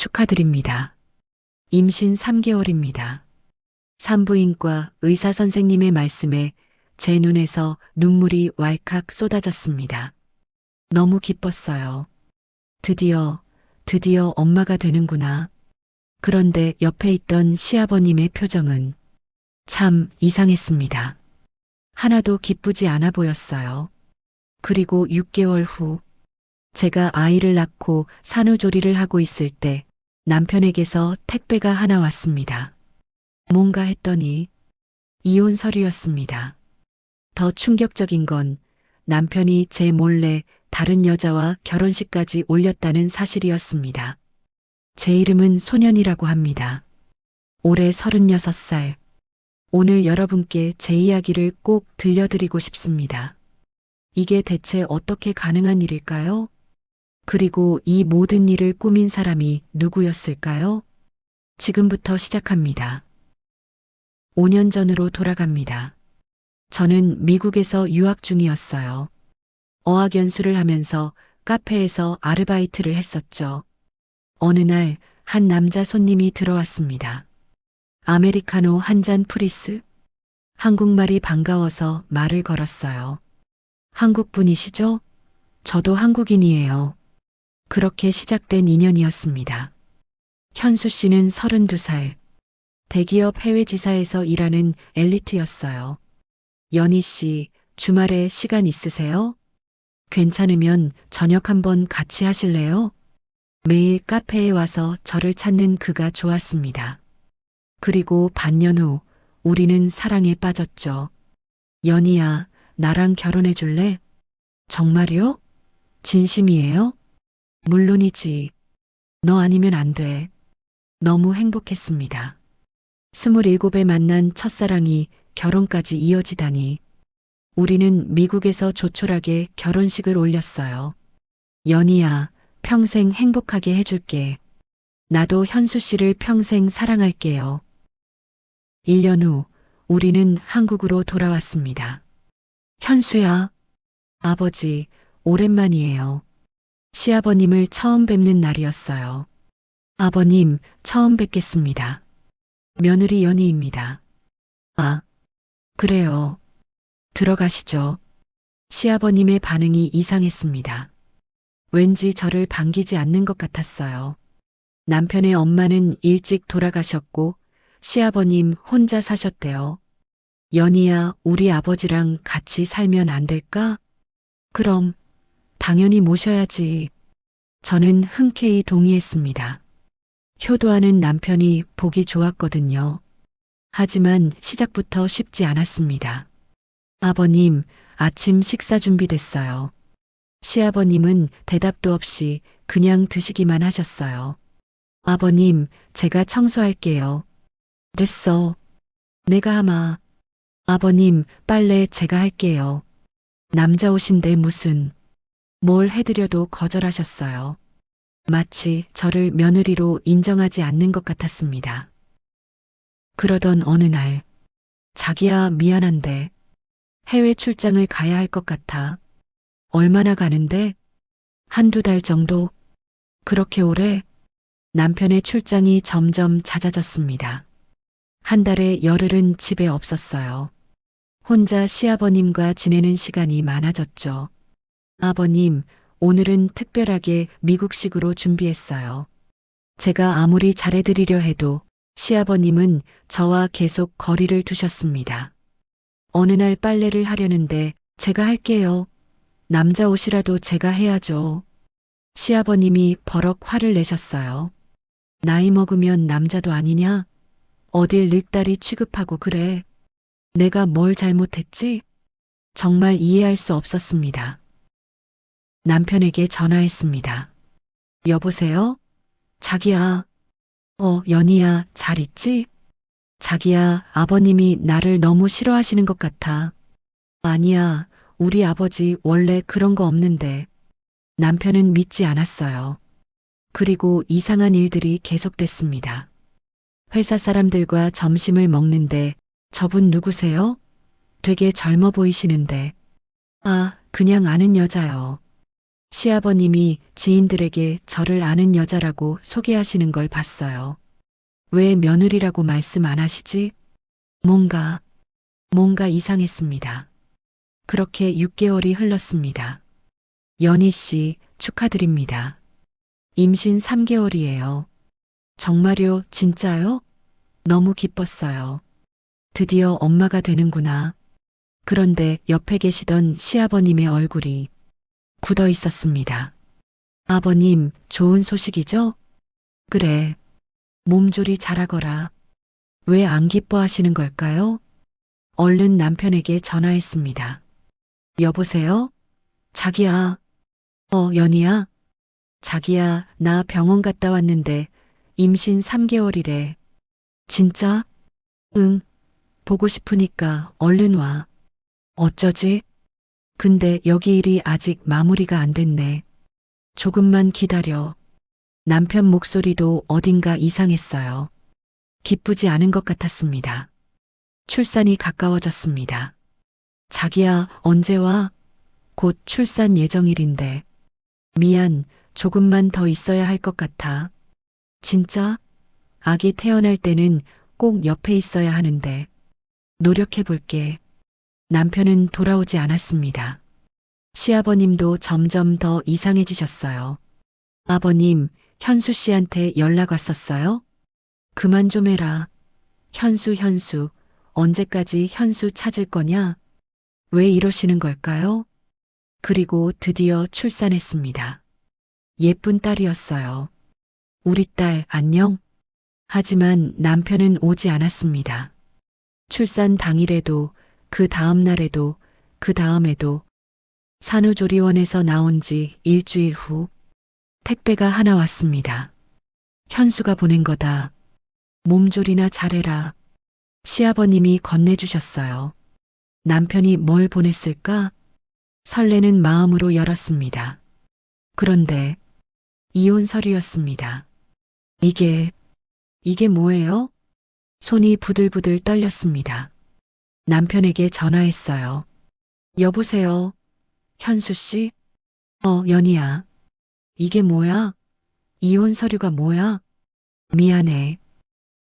축하드립니다. 임신 3개월입니다. 산부인과 의사 선생님의 말씀에 제 눈에서 눈물이 왈칵 쏟아졌습니다. 너무 기뻤어요. 드디어 엄마가 되는구나. 그런데 옆에 있던 시아버님의 표정은 참 이상했습니다. 하나도 기쁘지 않아 보였어요. 그리고 6개월 후, 제가 아이를 낳고 산후조리를 하고 있을 때 남편에게서 택배가 하나 왔습니다. 뭔가 했더니 이혼 서류였습니다. 더 충격적인 건 남편이 제 몰래 다른 여자와 결혼식까지 올렸다는 사실이었습니다. 제 이름은 소년이라고 합니다. 올해 36살. 오늘 여러분께 제 이야기를 꼭 들려드리고 싶습니다. 이게 대체 어떻게 가능한 일일까요? 그리고 이 모든 일을 꾸민 사람이 누구였을까요? 지금부터 시작합니다. 5년 전으로 돌아갑니다. 저는 미국에서 유학 중이었어요. 어학연수를 하면서 카페에서 아르바이트를 했었죠. 어느 날 한 남자 손님이 들어왔습니다. 아메리카노 한 잔 프리스? 한국말이 반가워서 말을 걸었어요. 한국 분이시죠? 저도 한국인이에요. 그렇게 시작된 인연이었습니다. 현수 씨는 32살. 대기업 해외지사에서 일하는 엘리트였어요. 연희 씨, 주말에 시간 있으세요? 괜찮으면 저녁 한번 같이 하실래요? 매일 카페에 와서 저를 찾는 그가 좋았습니다. 그리고 반년 후 우리는 사랑에 빠졌죠. 연희야, 나랑 결혼해 줄래? 정말요? 진심이에요? 물론이지. 너 아니면 안 돼. 너무 행복했습니다. 27에 만난 첫사랑이 결혼까지 이어지다니. 우리는 미국에서 조촐하게 결혼식을 올렸어요. 연희야, 평생 행복하게 해줄게. 나도 현수 씨를 평생 사랑할게요. 1년 후 우리는 한국으로 돌아왔습니다. 현수야, 아버지, 오랜만이에요. 시아버님을 처음 뵙는 날이었어요. 아버님, 처음 뵙겠습니다. 며느리 연희입니다. 아, 그래요. 들어가시죠. 시아버님의 반응이 이상했습니다. 왠지 저를 반기지 않는 것 같았어요. 남편의 엄마는 일찍 돌아가셨고 시아버님 혼자 사셨대요. 연희야, 우리 아버지랑 같이 살면 안 될까? 그럼 당연히 모셔야지. 저는 흔쾌히 동의했습니다. 효도하는 남편이 보기 좋았거든요. 하지만 시작부터 쉽지 않았습니다. 아버님, 아침 식사 준비됐어요. 시아버님은 대답도 없이 그냥 드시기만 하셨어요. 아버님, 제가 청소할게요. 됐어. 내가 하마. 아버님, 빨래 제가 할게요. 남자 옷인데 무슨. 뭘 해드려도 거절하셨어요. 마치 저를 며느리로 인정하지 않는 것 같았습니다. 그러던 어느 날, 자기야, 미안한데 해외 출장을 가야 할 것 같아. 얼마나 가는데? 한두 달 정도? 그렇게 오래? 남편의 출장이 점점 잦아졌습니다. 한 달에 열흘은 집에 없었어요. 혼자 시아버님과 지내는 시간이 많아졌죠. 아버님, 오늘은 특별하게 미국식으로 준비했어요. 제가 아무리 잘해드리려 해도 시아버님은 저와 계속 거리를 두셨습니다. 어느 날 빨래를 하려는데 제가 할게요. 남자 옷이라도 제가 해야죠. 시아버님이 버럭 화를 내셨어요. 나이 먹으면 남자도 아니냐? 어딜 늙다리 취급하고 그래. 내가 뭘 잘못했지? 정말 이해할 수 없었습니다. 남편에게 전화했습니다. 여보세요? 자기야. 연희야, 잘 있지? 자기야, 아버님이 나를 너무 싫어하시는 것 같아. 아니야, 우리 아버지 원래 그런 거 없는데. 남편은 믿지 않았어요. 그리고 이상한 일들이 계속됐습니다. 회사 사람들과 점심을 먹는데 저분 누구세요? 되게 젊어 보이시는데. 아, 그냥 아는 여자요. 시아버님이 지인들에게 저를 아는 여자라고 소개하시는 걸 봤어요. 왜 며느리라고 말씀 안 하시지? 뭔가 이상했습니다. 그렇게 6개월이 흘렀습니다. 연희 씨 축하드립니다. 임신 3개월이에요. 정말요? 진짜요? 너무 기뻤어요. 드디어 엄마가 되는구나. 그런데 옆에 계시던 시아버님의 얼굴이 굳어 있었습니다. 아버님, 좋은 소식이죠? 그래. 몸조리 잘하거라. 왜 안 기뻐하시는 걸까요? 얼른 남편에게 전화했습니다. 여보세요? 자기야. 연희야? 자기야, 나 병원 갔다 왔는데 임신 3개월이래. 진짜? 응. 보고 싶으니까 얼른 와. 어쩌지? 근데 여기 일이 아직 마무리가 안 됐네. 조금만 기다려. 남편 목소리도 어딘가 이상했어요. 기쁘지 않은 것 같았습니다. 출산이 가까워졌습니다. 자기야, 언제 와? 곧 출산 예정일인데. 미안, 조금만 더 있어야 할 것 같아. 진짜? 아기 태어날 때는 꼭 옆에 있어야 하는데. 노력해 볼게. 남편은 돌아오지 않았습니다. 시아버님도 점점 더 이상해지셨어요. 아버님, 현수 씨한테 연락 왔었어요? 그만 좀 해라. 현수, 언제까지 현수 찾을 거냐? 왜 이러시는 걸까요? 그리고 드디어 출산했습니다. 예쁜 딸이었어요. 우리 딸 안녕? 하지만 남편은 오지 않았습니다. 출산 당일에도, 그 다음 날에도, 그 다음에도 산후조리원에서 나온 지 일주일 후 택배가 하나 왔습니다. 현수가 보낸 거다. 몸조리나 잘해라. 시아버님이 건네주셨어요. 남편이 뭘 보냈을까? 설레는 마음으로 열었습니다. 그런데 이혼 서류였습니다. 이게 뭐예요? 손이 부들부들 떨렸습니다. 남편에게 전화했어요. 여보세요. 현수 씨? 연희야. 이게 뭐야? 이혼 서류가 뭐야? 미안해.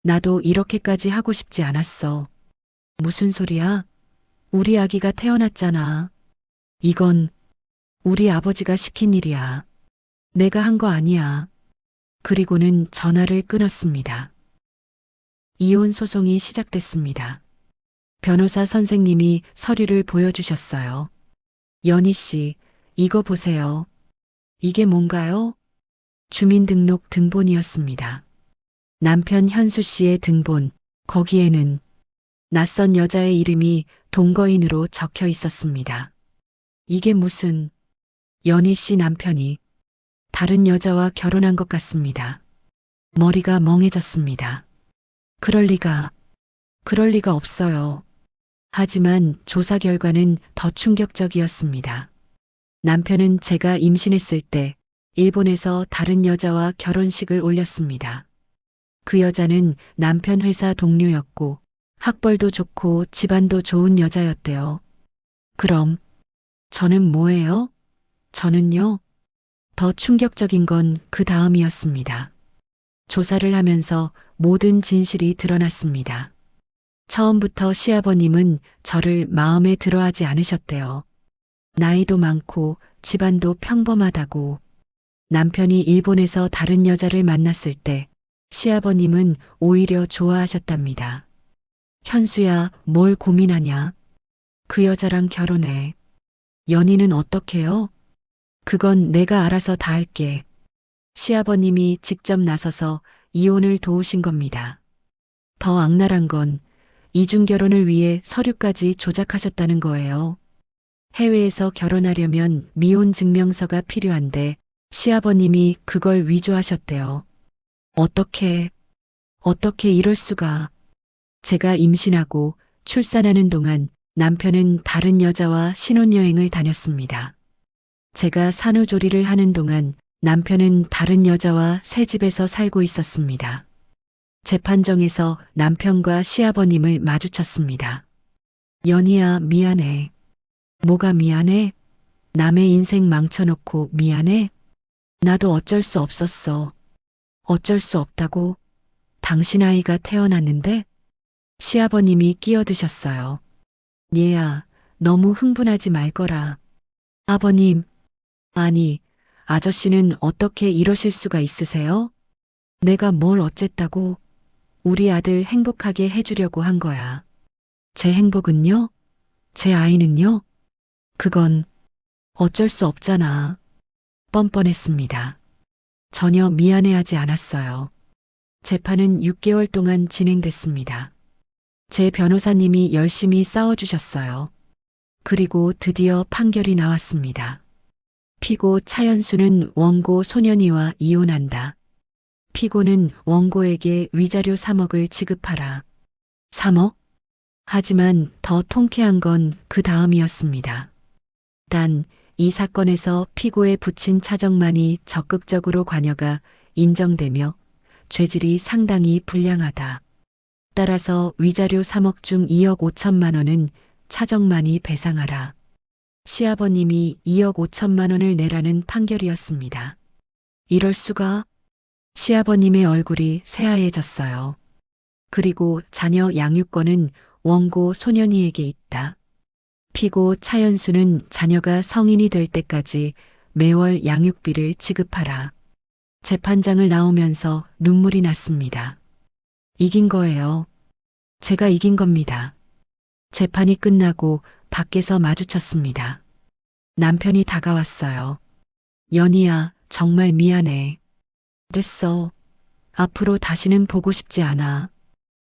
나도 이렇게까지 하고 싶지 않았어. 무슨 소리야? 우리 아기가 태어났잖아. 이건 우리 아버지가 시킨 일이야. 내가 한 거 아니야. 그리고는 전화를 끊었습니다. 이혼 소송이 시작됐습니다. 변호사 선생님이 서류를 보여주셨어요. 연희 씨, 이거 보세요. 이게 뭔가요? 주민등록 등본이었습니다. 남편 현수 씨의 등본, 거기에는 낯선 여자의 이름이 동거인으로 적혀 있었습니다. 이게 무슨, 연희 씨 남편이 다른 여자와 결혼한 것 같습니다. 머리가 멍해졌습니다. 그럴 리가 없어요. 하지만 조사 결과는 더 충격적이었습니다. 남편은 제가 임신했을 때 일본에서 다른 여자와 결혼식을 올렸습니다. 그 여자는 남편 회사 동료였고 학벌도 좋고 집안도 좋은 여자였대요. 그럼 저는 뭐예요? 저는요? 더 충격적인 건 그 다음이었습니다. 조사를 하면서 모든 진실이 드러났습니다. 처음부터 시아버님은 저를 마음에 들어하지 않으셨대요. 나이도 많고 집안도 평범하다고. 남편이 일본에서 다른 여자를 만났을 때 시아버님은 오히려 좋아하셨답니다. 현수야, 뭘 고민하냐? 그 여자랑 결혼해. 연희는 어떡해요? 그건 내가 알아서 다 할게. 시아버님이 직접 나서서 이혼을 도우신 겁니다. 더 악랄한 건 이중 결혼을 위해 서류까지 조작하셨다는 거예요. 해외에서 결혼하려면 미혼 증명서가 필요한데 시아버님이 그걸 위조하셨대요. 어떻게 이럴 수가. 제가 임신하고 출산하는 동안 남편은 다른 여자와 신혼여행을 다녔습니다. 제가 산후조리를 하는 동안 남편은 다른 여자와 새 집에서 살고 있었습니다. 재판정에서 남편과 시아버님을 마주쳤습니다. 연희야, 미안해. 뭐가 미안해? 남의 인생 망쳐놓고 미안해? 나도 어쩔 수 없었어. 어쩔 수 없다고? 당신 아이가 태어났는데? 시아버님이 끼어드셨어요. 얘야, 너무 흥분하지 말거라. 아버님, 아니, 아저씨는 어떻게 이러실 수가 있으세요? 내가 뭘 어쨌다고? 우리 아들 행복하게 해주려고 한 거야. 제 행복은요? 제 아이는요? 그건 어쩔 수 없잖아. 뻔뻔했습니다. 전혀 미안해하지 않았어요. 재판은 6개월 동안 진행됐습니다. 제 변호사님이 열심히 싸워주셨어요. 그리고 드디어 판결이 나왔습니다. 피고 차연수는 원고 소년이와 이혼한다. 피고는 원고에게 위자료 3억을 지급하라. 3억? 하지만 더 통쾌한 건 그 다음이었습니다. 단, 이 사건에서 피고에 붙인 차정만이 적극적으로 관여가 인정되며 죄질이 상당히 불량하다. 따라서 위자료 3억 중 2억 5천만 원은 차정만이 배상하라. 시아버님이 2억 5천만 원을 내라는 판결이었습니다. 이럴 수가? 시아버님의 얼굴이 새하얘졌어요. 그리고 자녀 양육권은 원고 소년이에게 있다. 피고 차연수는 자녀가 성인이 될 때까지 매월 양육비를 지급하라. 재판장을 나오면서 눈물이 났습니다. 이긴 거예요. 제가 이긴 겁니다. 재판이 끝나고 밖에서 마주쳤습니다. 남편이 다가왔어요. 연희야, 정말 미안해. 됐어. 앞으로 다시는 보고 싶지 않아.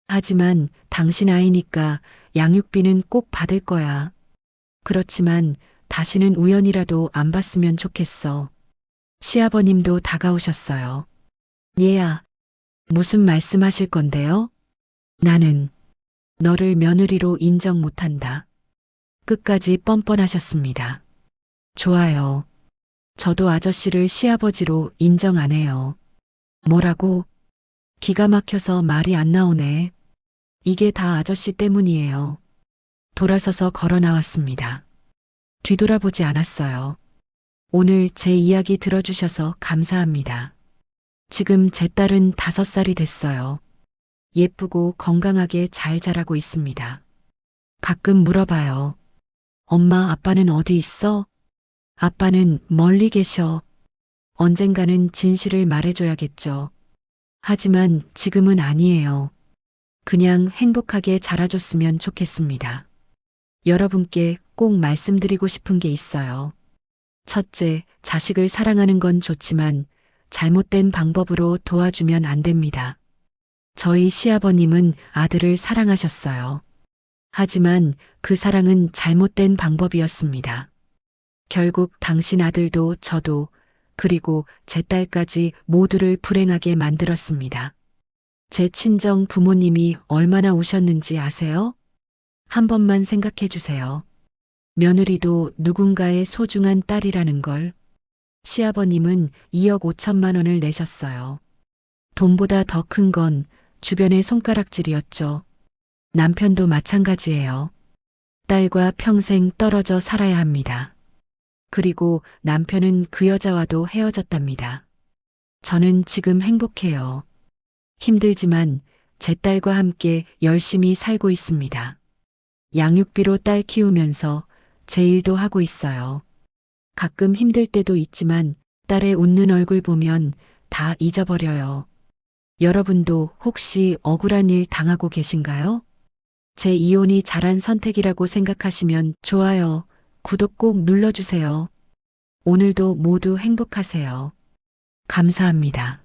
하지만 당신 아이니까 양육비는 꼭 받을 거야. 그렇지만 다시는 우연이라도 안 봤으면 좋겠어. 시아버님도 다가오셨어요. 얘야, 무슨 말씀하실 건데요? 나는 너를 며느리로 인정 못한다. 끝까지 뻔뻔하셨습니다. 좋아요. 저도 아저씨를 시아버지로 인정 안 해요. 뭐라고? 기가 막혀서 말이 안 나오네. 이게 다 아저씨 때문이에요. 돌아서서 걸어 나왔습니다. 뒤돌아보지 않았어요. 오늘 제 이야기 들어주셔서 감사합니다. 지금 제 딸은 5살이 됐어요. 예쁘고 건강하게 잘 자라고 있습니다. 가끔 물어봐요. 엄마, 아빠는 어디 있어? 아빠는 멀리 계셔. 언젠가는 진실을 말해줘야겠죠. 하지만 지금은 아니에요. 그냥 행복하게 자라줬으면 좋겠습니다. 여러분께 꼭 말씀드리고 싶은 게 있어요. 첫째, 자식을 사랑하는 건 좋지만 잘못된 방법으로 도와주면 안 됩니다. 저희 시아버님은 아들을 사랑하셨어요. 하지만 그 사랑은 잘못된 방법이었습니다. 결국 당신 아들도 저도 그리고 제 딸까지 모두를 불행하게 만들었습니다. 제 친정 부모님이 얼마나 우셨는지 아세요? 한 번만 생각해 주세요. 며느리도 누군가의 소중한 딸이라는 걸. 시아버님은 2억 5천만 원을 내셨어요. 돈보다 더 큰 건 주변의 손가락질이었죠. 남편도 마찬가지예요. 딸과 평생 떨어져 살아야 합니다. 그리고 남편은 그 여자와도 헤어졌답니다. 저는 지금 행복해요. 힘들지만 제 딸과 함께 열심히 살고 있습니다. 양육비로 딸 키우면서 제 일도 하고 있어요. 가끔 힘들 때도 있지만 딸의 웃는 얼굴 보면 다 잊어버려요. 여러분도 혹시 억울한 일 당하고 계신가요? 제 이혼이 잘한 선택이라고 생각하시면 좋아요, 구독 꼭 눌러주세요. 오늘도 모두 행복하세요. 감사합니다.